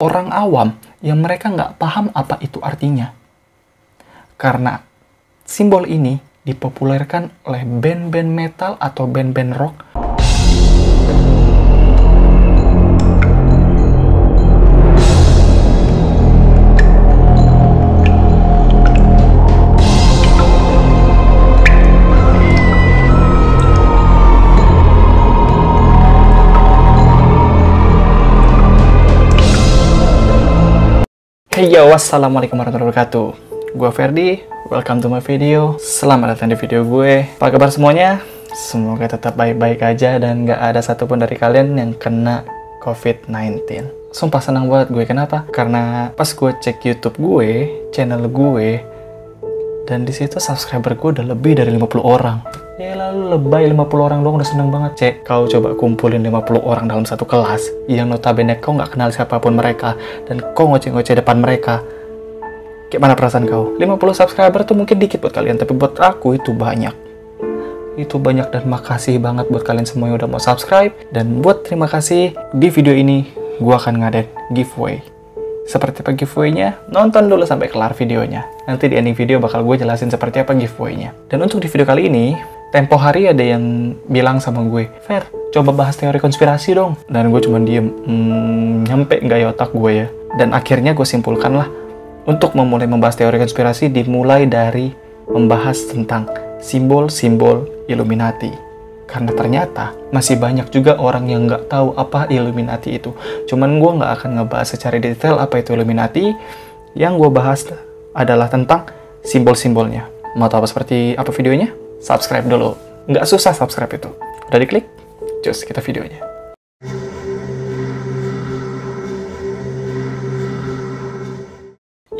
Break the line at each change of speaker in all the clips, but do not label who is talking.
orang awam yang mereka nggak paham apa itu artinya. Karena simbol ini dipopulerkan oleh band-band metal atau band-band rock. Hey yo, wassalamualaikum warahmatullahi wabarakatuh. Gue Ferdi, welcome to my video. Selamat datang di video gue. Apa kabar semuanya? Semoga tetap baik-baik aja dan gak ada satupun dari kalian yang kena COVID-19. Sumpah senang banget gue, kenapa? Karena pas gue cek YouTube gue, channel gue, dan di situ subscriber gue udah lebih dari 50 orang. Ya lalu lebay 50 orang doang udah seneng banget. Cek, kau coba kumpulin 50 orang dalam satu kelas yang notabene kau nggak kenal siapapun mereka dan kau ngoceh-ngoceh depan mereka. Gimana perasaan kau? 50 subscriber tuh mungkin dikit buat kalian, tapi buat aku itu banyak. Itu banyak dan makasih banget buat kalian semua yang udah mau subscribe. Dan buat terima kasih, di video ini gua akan ngadain giveaway. Seperti apa giveaway-nya? Nonton dulu sampai kelar videonya. Nanti di ending video bakal gue jelasin seperti apa giveaway-nya. Dan untuk di video kali ini, tempo hari ada yang bilang sama gue, Fer, coba bahas teori konspirasi dong. Dan gue cuma diem, nyampe nggak ya otak gue ya. Dan akhirnya gue simpulkan lah, untuk memulai membahas teori konspirasi dimulai dari membahas tentang simbol-simbol Illuminati. Karena ternyata masih banyak juga orang yang nggak tahu apa Illuminati itu. Cuman gue nggak akan ngebahas secara detail apa itu Illuminati. Yang gue bahas adalah tentang simbol-simbolnya. Mau tahu seperti apa videonya? Subscribe dulu. Nggak susah subscribe itu. Udah diklik? Cus, kita videonya.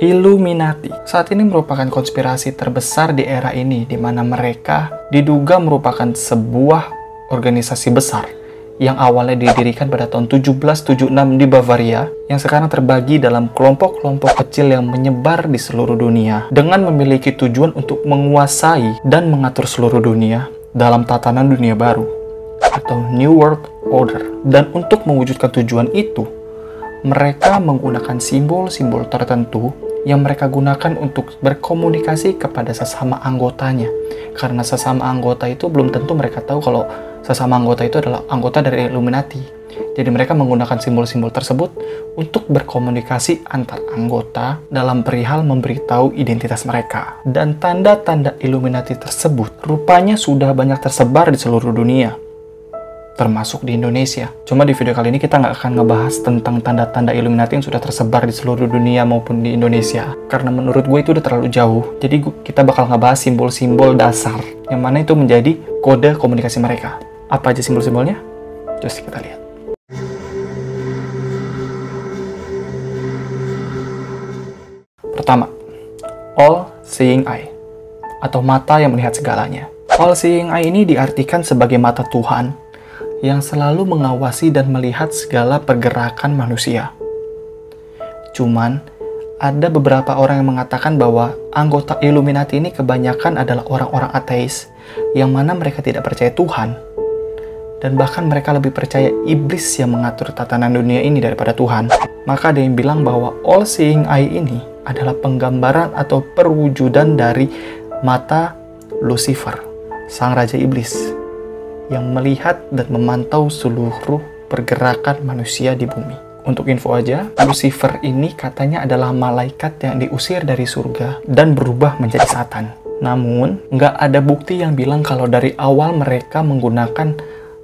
Illuminati saat ini merupakan konspirasi terbesar di era ini, di mana mereka diduga merupakan sebuah organisasi besar yang awalnya didirikan pada tahun 1776 di Bavaria, yang sekarang terbagi dalam kelompok-kelompok kecil yang menyebar di seluruh dunia dengan memiliki tujuan untuk menguasai dan mengatur seluruh dunia dalam tatanan dunia baru atau New World Order. Dan untuk mewujudkan tujuan itu, mereka menggunakan simbol-simbol tertentu yang mereka gunakan untuk berkomunikasi kepada sesama anggotanya. Karena sesama anggota itu belum tentu mereka tahu kalau sesama anggota itu adalah anggota dari Illuminati. Jadi mereka menggunakan simbol-simbol tersebut untuk berkomunikasi antar anggota dalam perihal memberitahu identitas mereka. Dan tanda-tanda Illuminati tersebut rupanya sudah banyak tersebar di seluruh dunia, termasuk di Indonesia. Cuma di video kali ini kita nggak akan ngebahas tentang tanda-tanda Illuminati yang sudah tersebar di seluruh dunia maupun di Indonesia. Karena menurut gue itu udah terlalu jauh. Jadi kita bakal ngebahas simbol-simbol dasar, yang mana itu menjadi kode komunikasi mereka. Apa aja simbol-simbolnya? Terus kita lihat. Pertama, All-Seeing Eye, atau mata yang melihat segalanya. All-Seeing Eye ini diartikan sebagai mata Tuhan yang selalu mengawasi dan melihat segala pergerakan manusia. Cuman, ada beberapa orang yang mengatakan bahwa anggota Illuminati ini kebanyakan adalah orang-orang ateis, yang mana mereka tidak percaya Tuhan, dan bahkan mereka lebih percaya iblis yang mengatur tatanan dunia ini daripada Tuhan. Maka ada yang bilang bahwa All-Seeing Eye ini adalah penggambaran atau perwujudan dari mata Lucifer, sang raja iblis, yang melihat dan memantau seluruh pergerakan manusia di bumi. Untuk info aja, Lucifer ini katanya adalah malaikat yang diusir dari surga dan berubah menjadi Satan. Namun, nggak ada bukti yang bilang kalau dari awal mereka menggunakan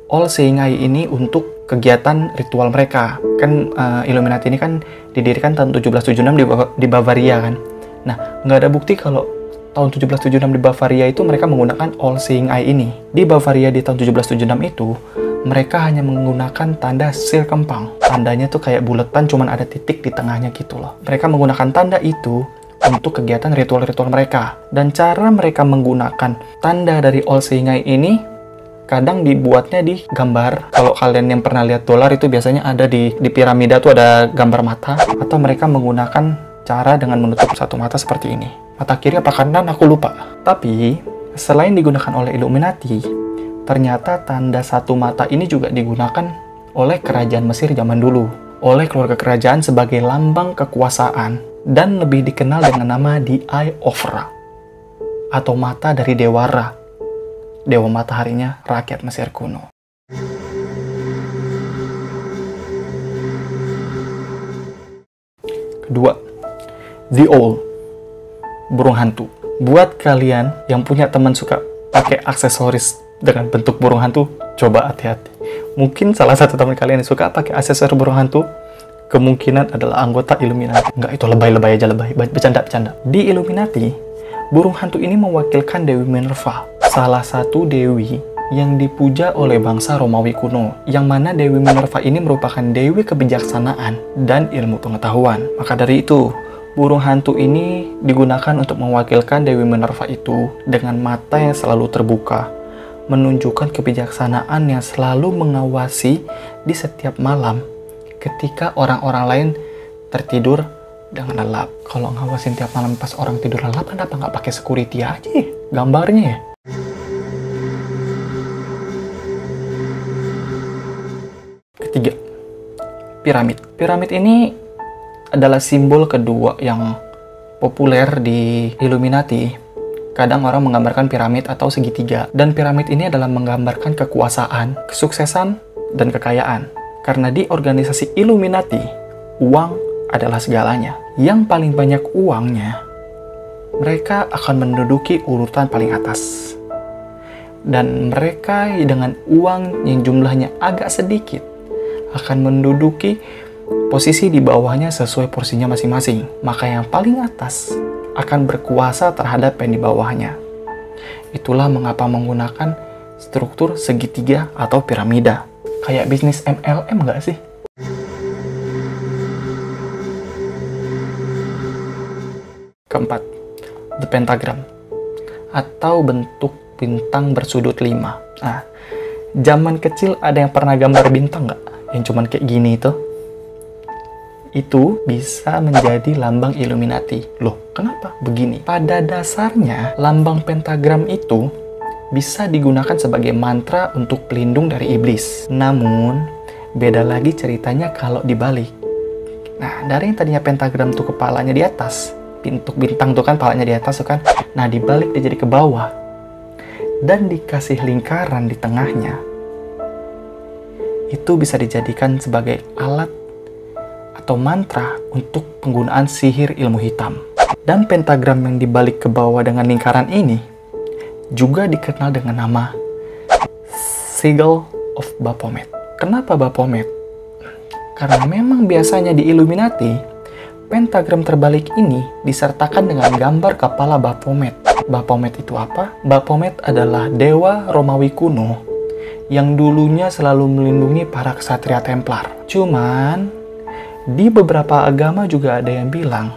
All-Seeing Eye ini untuk kegiatan ritual mereka. Kan Illuminati ini kan didirikan tahun 1776 di Bavaria kan. Nah, nggak ada bukti kalau tahun 1776 di Bavaria itu mereka menggunakan All-Seeing Eye ini. Di Bavaria di tahun 1776 itu, mereka hanya menggunakan tanda sirkempang. Tandanya tuh kayak buletan, cuman ada titik di tengahnya gitu loh. Mereka menggunakan tanda itu untuk kegiatan ritual-ritual mereka. Dan cara mereka menggunakan tanda dari All-Seeing Eye ini kadang dibuatnya di gambar. Kalau kalian yang pernah lihat dolar itu biasanya ada di piramida tuh ada gambar mata. Atau mereka menggunakan cara dengan menutup satu mata seperti ini. Mata kiri apa kanan aku lupa. Tapi selain digunakan oleh Illuminati, ternyata tanda satu mata ini juga digunakan oleh kerajaan Mesir zaman dulu. oleh keluarga kerajaan sebagai lambang kekuasaan dan lebih dikenal dengan nama The Eye of Ra atau mata dari Dewa Ra, dewa mataharinya rakyat Mesir kuno. Kedua, The Owl, burung hantu. Buat kalian yang punya teman suka pakai aksesoris dengan bentuk burung hantu, coba hati-hati. Mungkin salah satu teman kalian yang suka pakai aksesoris burung hantu, kemungkinan adalah anggota Illuminati. Enggak, itu lebay-lebay aja, lebay. Bercanda-bercanda. Di Illuminati, burung hantu ini mewakilkan Dewi Minerva, salah satu dewi yang dipuja oleh bangsa Romawi kuno, yang mana Dewi Minerva ini merupakan dewi kebijaksanaan dan ilmu pengetahuan. Maka dari itu, burung hantu ini digunakan untuk mewakilkan Dewi Minerva itu dengan mata yang selalu terbuka, menunjukkan kebijaksanaan yang selalu mengawasi di setiap malam ketika orang-orang lain tertidur dengan lelap. Kalau ngawasin tiap malam pas orang tidur lelap, kenapa nggak pakai security aja ya? Gambarnya ya? Ketiga, piramid. Piramid ini adalah simbol kedua yang populer di Illuminati. Kadang orang menggambarkan piramid atau segitiga. Dan piramid ini adalah menggambarkan kekuasaan, kesuksesan, dan kekayaan. Karena di organisasi Illuminati, uang adalah segalanya. Yang paling banyak uangnya, mereka akan menduduki urutan paling atas. Dan mereka dengan uang yang jumlahnya agak sedikit, akan menduduki posisi di bawahnya sesuai porsinya masing-masing. Maka yang paling atas akan berkuasa terhadap yang di bawahnya. Itulah mengapa menggunakan struktur segitiga atau piramida. Kayak bisnis MLM nggak sih? Keempat, the pentagram atau bentuk bintang bersudut 5. Nah, zaman kecil ada yang pernah gambar bintang nggak? Yang cuman kayak gini itu bisa menjadi lambang Illuminati. Loh, kenapa begini? Pada dasarnya, lambang pentagram itu bisa digunakan sebagai mantra untuk pelindung dari iblis. Namun, beda lagi ceritanya kalau dibalik. Nah, dari yang tadinya pentagram tuh kepalanya di atas, bentuk bintang tuh kan kepalanya di atas tuh kan. Nah, dibalik dia jadi ke bawah. Dan dikasih lingkaran di tengahnya. Itu bisa dijadikan sebagai alat atau mantra untuk penggunaan sihir ilmu hitam. Dan pentagram yang dibalik ke bawah dengan lingkaran ini juga dikenal dengan nama Sigil of Baphomet. Kenapa Baphomet? Karena memang biasanya di Illuminati, pentagram terbalik ini disertakan dengan gambar kepala Baphomet. Baphomet itu apa? Baphomet adalah dewa Romawi kuno yang dulunya selalu melindungi para ksatria Templar. Cuman, di beberapa agama juga ada yang bilang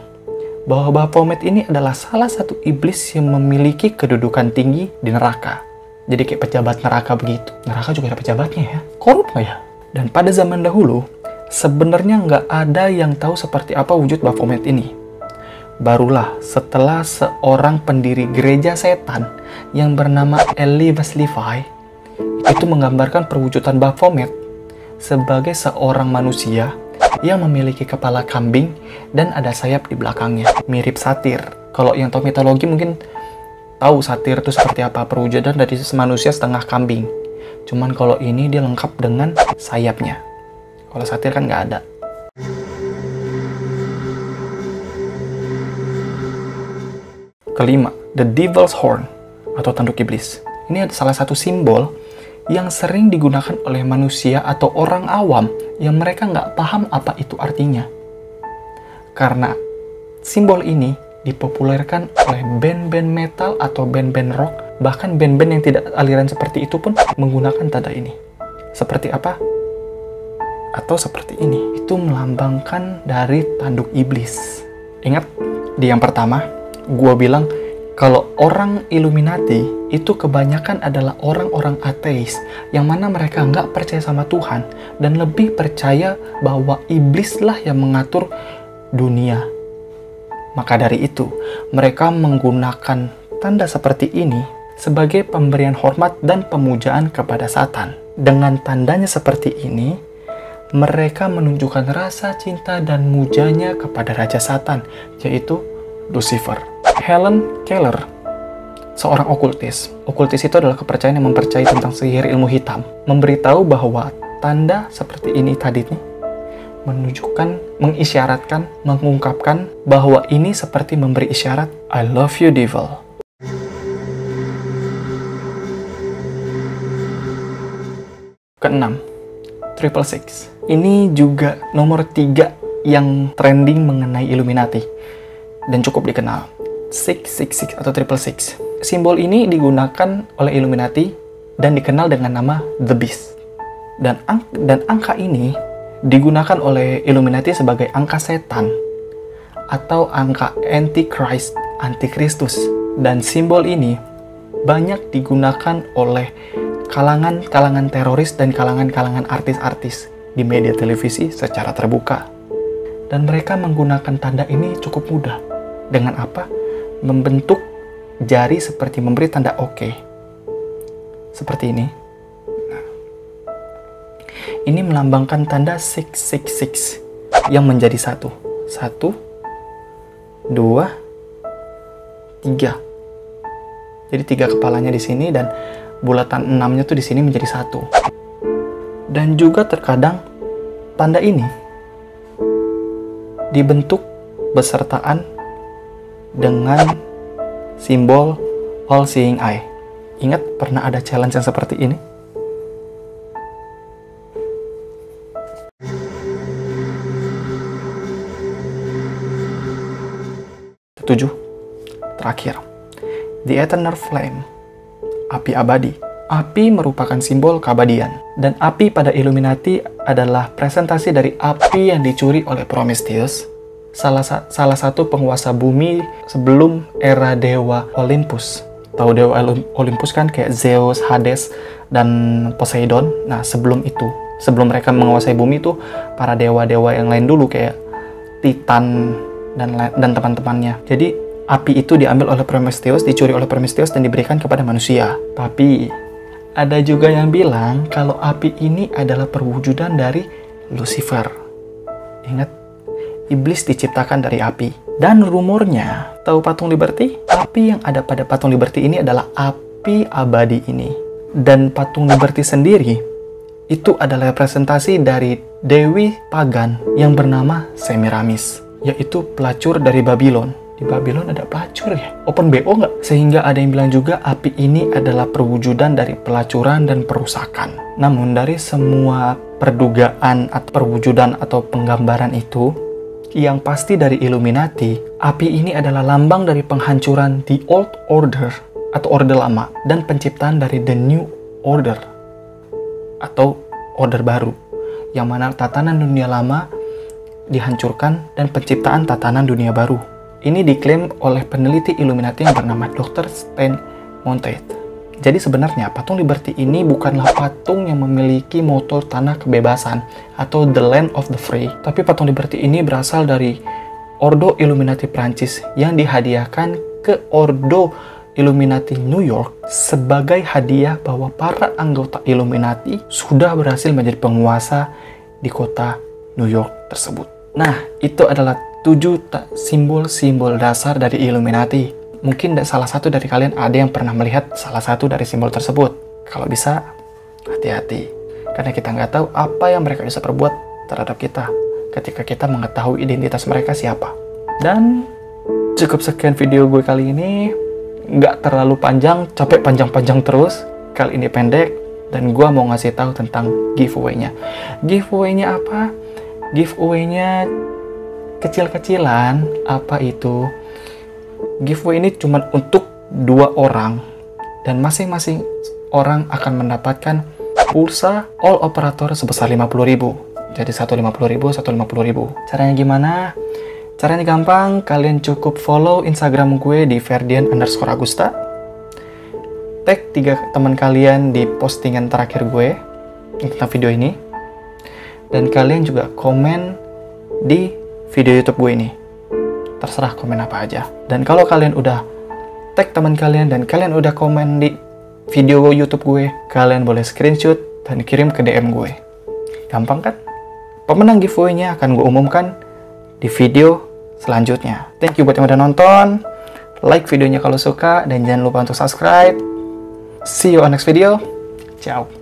bahwa Baphomet ini adalah salah satu iblis yang memiliki kedudukan tinggi di neraka. Jadi kayak pejabat neraka begitu. Neraka juga ada pejabatnya ya. Korup nggak ya? Dan pada zaman dahulu, sebenarnya nggak ada yang tahu seperti apa wujud Baphomet ini. Barulah setelah seorang pendiri gereja setan yang bernama Elias Levi itu menggambarkan perwujudan Baphomet sebagai seorang manusia yang memiliki kepala kambing dan ada sayap di belakangnya, mirip satir. Kalau yang tahu mitologi mungkin tahu satir itu seperti apa, perwujudan dari manusia setengah kambing. Cuman kalau ini dia lengkap dengan sayapnya. Kalau satir kan nggak ada. Kelima, the Devil's Horn atau tanduk iblis. Ini ada salah satu simbol yang sering digunakan oleh manusia atau orang awam yang mereka nggak paham apa itu artinya. Karena simbol ini dipopulerkan oleh band-band metal atau band-band rock, bahkan band-band yang tidak aliran seperti itu pun menggunakan tanda ini. Seperti apa? Atau seperti ini. Itu melambangkan dari tanduk iblis. Ingat, di yang pertama, gua bilang kalau orang Illuminati itu kebanyakan adalah orang-orang ateis yang mana mereka nggak percaya sama Tuhan dan lebih percaya bahwa iblislah yang mengatur dunia. Maka dari itu, mereka menggunakan tanda seperti ini sebagai pemberian hormat dan pemujaan kepada Satan. Dengan tandanya seperti ini, mereka menunjukkan rasa cinta dan mujanya kepada Raja Satan, yaitu Lucifer. Helen Keller, seorang okultis. Okultis itu adalah kepercayaan yang mempercayai tentang sihir ilmu hitam. Memberitahu bahwa tanda seperti ini tadi nih, menunjukkan, mengisyaratkan, mengungkapkan bahwa ini seperti memberi isyarat, I love you devil. Keenam, 666. Ini juga nomor 3 yang trending mengenai Illuminati dan cukup dikenal. 666 atau 666. Simbol ini digunakan oleh Illuminati dan dikenal dengan nama The Beast. Dan angka ini digunakan oleh Illuminati sebagai angka setan atau angka Antichrist, Antikristus. Dan simbol ini banyak digunakan oleh kalangan teroris dan kalangan artis-artis di media televisi secara terbuka. Dan mereka menggunakan tanda ini cukup mudah. Dengan apa? Membentuk jari seperti memberi tanda oke. Seperti ini. Nah, ini melambangkan tanda 666 yang menjadi satu. 1, 2, 3. Jadi 3 kepalanya di sini dan bulatan 6-nya tuh di sini menjadi 1. Dan juga terkadang tanda ini dibentuk besertaan dengan simbol All Seeing Eye. Ingat pernah ada challenge yang seperti ini? Ketujuh, terakhir, The Eternal Flame, api abadi. Api merupakan simbol keabadian, dan api pada Illuminati adalah presentasi dari api yang dicuri oleh Prometheus, salah satu penguasa bumi sebelum era dewa Olympus. Tahu dewa Olympus kan, kayak Zeus, Hades, dan Poseidon. Nah, sebelum mereka menguasai bumi itu, para dewa-dewa yang lain dulu kayak Titan dan teman-temannya. Jadi api itu diambil oleh Prometheus, dicuri oleh Prometheus dan diberikan kepada manusia. Tapi ada juga yang bilang kalau api ini adalah perwujudan dari Lucifer. Ingat, iblis diciptakan dari api. Dan rumornya, tahu patung Liberty? Api yang ada pada patung Liberty ini adalah api abadi ini. Dan patung Liberty sendiri itu adalah representasi dari dewi pagan yang bernama Semiramis, yaitu pelacur dari Babylon. Di Babylon ada pelacur ya? Open BO nggak? Sehingga ada yang bilang juga api ini adalah perwujudan dari pelacuran dan perusakan. Namun dari semua perdugaan atau perwujudan atau penggambaran itu, yang pasti dari Illuminati, api ini adalah lambang dari penghancuran The Old Order atau Orde Lama dan penciptaan dari The New Order atau Order Baru, yang mana tatanan dunia lama dihancurkan dan penciptaan tatanan dunia baru. Ini diklaim oleh peneliti Illuminati yang bernama Dr. Stan Monteith. Jadi sebenarnya patung Liberty ini bukanlah patung yang memiliki moto tanah kebebasan atau the land of the free. Tapi patung Liberty ini berasal dari Ordo Illuminati Prancis yang dihadiahkan ke Ordo Illuminati New York sebagai hadiah bahwa para anggota Illuminati sudah berhasil menjadi penguasa di kota New York tersebut. Nah, itu adalah 7 simbol-simbol dasar dari Illuminati. Mungkin salah satu dari kalian ada yang pernah melihat salah satu dari simbol tersebut. Kalau bisa, hati-hati. Karena kita nggak tahu apa yang mereka bisa perbuat terhadap kita ketika kita mengetahui identitas mereka siapa. Dan cukup sekian video gue kali ini. Nggak terlalu panjang, capek panjang-panjang terus. Kali ini pendek, dan gue mau ngasih tahu tentang giveaway-nya. Giveaway-nya apa? Giveaway-nya kecil-kecilan. Apa itu? Giveaway ini cuma untuk 2 orang, dan masing-masing orang akan mendapatkan pulsa all operator sebesar 50.000. Jadi 150.000, 150.000. Caranya gimana? Caranya gampang, kalian cukup follow Instagram gue di Ferdian_Agusta. Tag 3 teman kalian di postingan terakhir gue tentang video ini. Dan kalian juga komen di video YouTube gue ini. Terserah komen apa aja. Dan kalau kalian udah tag teman kalian dan kalian udah komen di video YouTube gue, kalian boleh screenshot dan kirim ke DM gue. Gampang kan? Pemenang giveaway-nya akan gue umumkan di video selanjutnya. Thank you buat yang udah nonton. Like videonya kalau suka, dan jangan lupa untuk subscribe. See you on next video. Ciao.